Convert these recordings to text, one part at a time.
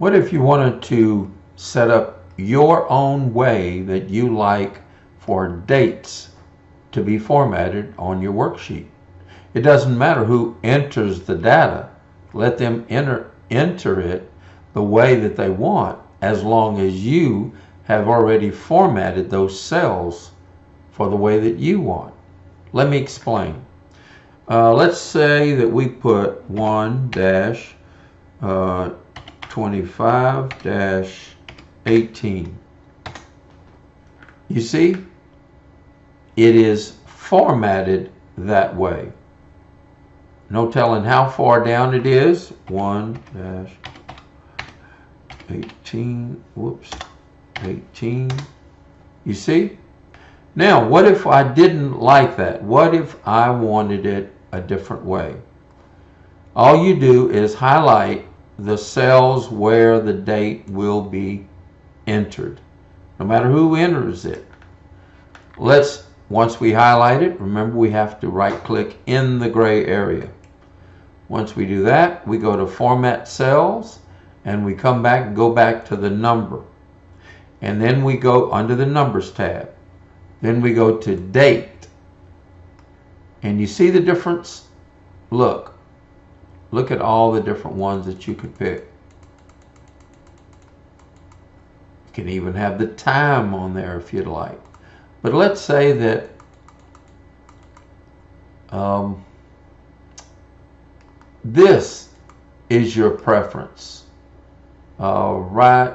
What if you wanted to set up your own way that you like for dates to be formatted on your worksheet? It doesn't matter who enters the data. Let them enter it the way that they want, as long as you have already formatted those cells for the way that you want. Let me explain. Let's say that we put 1-25-18. You see, it is formatted that way. No telling how far down it is. 1-18, whoops, 18. You see? Now, what if I didn't like that? What if I wanted it a different way? All you do is highlight the cells where the date will be entered, no matter who enters it. Once we highlight it, remember we have to right-click in the gray area. Once we do that, we go to Format Cells, and we come back and go back to the number. And then we go under the Numbers tab. Then we go to Date. And you see the difference? Look at all the different ones that you could pick. You can even have the time on there if you'd like. But let's say that this is your preference. Right.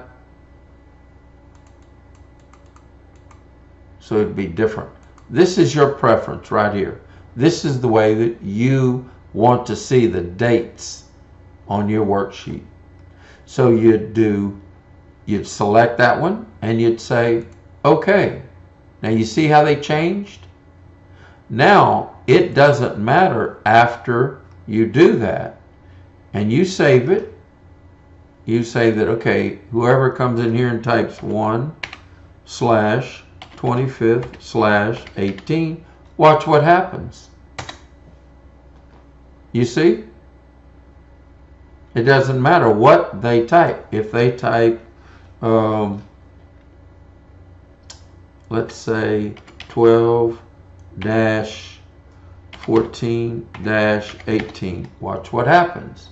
So it'd be different. This is your preference right here. This is the way that you want to see the dates on your worksheet. So you'd select that one and you'd say, okay. Now you see how they changed? Now it doesn't matter after you do that and you save it. You say that, okay, whoever comes in here and types 1/25/18, watch what happens. You see? It doesn't matter what they type. If they type, let's say 12-14-18, watch what happens.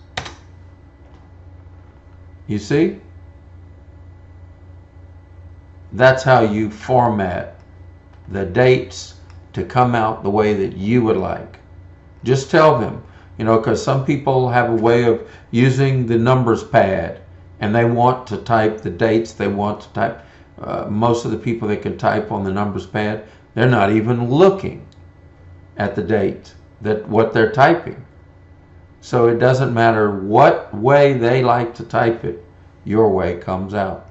You see? That's how you format the dates to come out the way that you would like. Just tell them, because some people have a way of using the numbers pad and they want to type the dates they want to type. Most of the people that can type on the numbers pad, they're not even looking at the date, what they're typing. So it doesn't matter what way they like to type it, your way comes out.